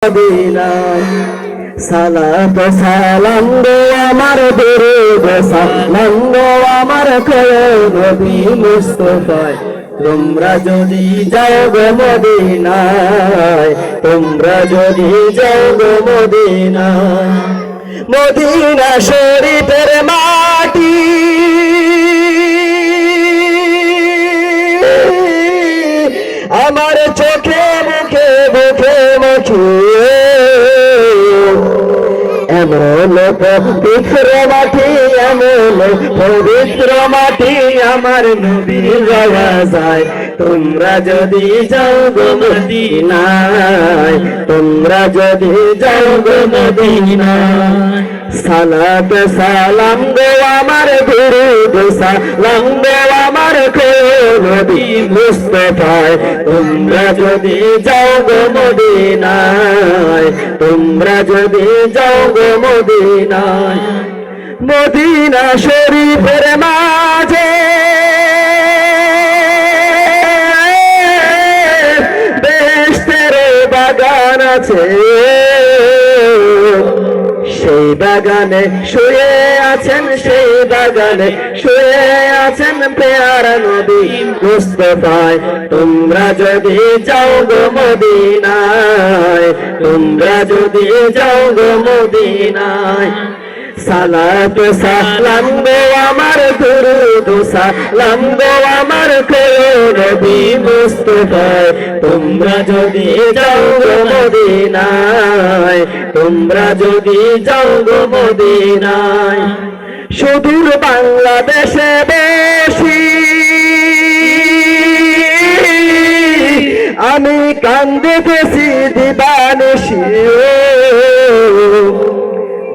মদিনায় সালাত সালাম গো আমার দরুদ সালাম গো আমার নবী মুস্তাফায় তোমরা যদি যাও গো মদিনায় তোমরা যদি যাও গো মদিনায় মদিনা শরীফের মাটি আমার চোখে মুখে মুখে মুখে এমন পবিত্র মাটি এমন পবিত্র মাটি আমার নবীর রওজা যায় তোমরা যদি যাও গো মদিনায় তোমরা যদি যাও গো মদিনায় সালাত সালাম গো আমার দরুদ সালাম গো আমার নবী মুস্তাফায় তোমরা যদি যাও গো মদিনায় তোমরা যদি যাও গো মদিনায় মদিনা শরীফের মাঝে বেহেশতের বাগান আছে সেই বাগানে শুয়ে আছেন সেই বাগানে শুয়ে আছেন প্যারা নবী মুস্তাফায় তোমরা যদি যাও গো মদিনায় তোমরা যদি যাও গো মদিনায় সালাত সালাম গো আমার দরুদ সালাম গো আমার নবী মুস্তাফায় তোমরা যদি যাও গো মদিনায় তোমরা যদি যাও গো মদিনায় সুদূর বাংলাদেশে বেশি আমি কান্দিতেছি দিবানিশি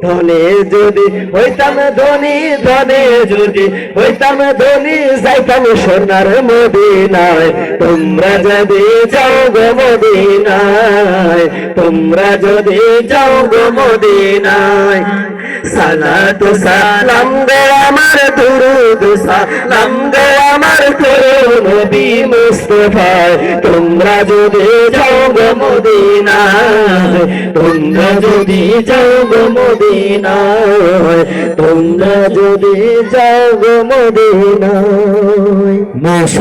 ধনে যদি হইতাম ধনী ধনে যদি হইতাম ধনী যাইতাম সোনার মদিনায় তোমরা যদি যাও গো মদিনায় তোমরা যদি যাও গো মদিনায় সালাত সালাম গো আমার দরুদ সালাম গো আমার নবী মুস্তাফায় তোমরা যদি যাও গো মদিনায় তোমরা যদি যাও গো মদিনায় তোমরা যদি যাও গো মদিনায়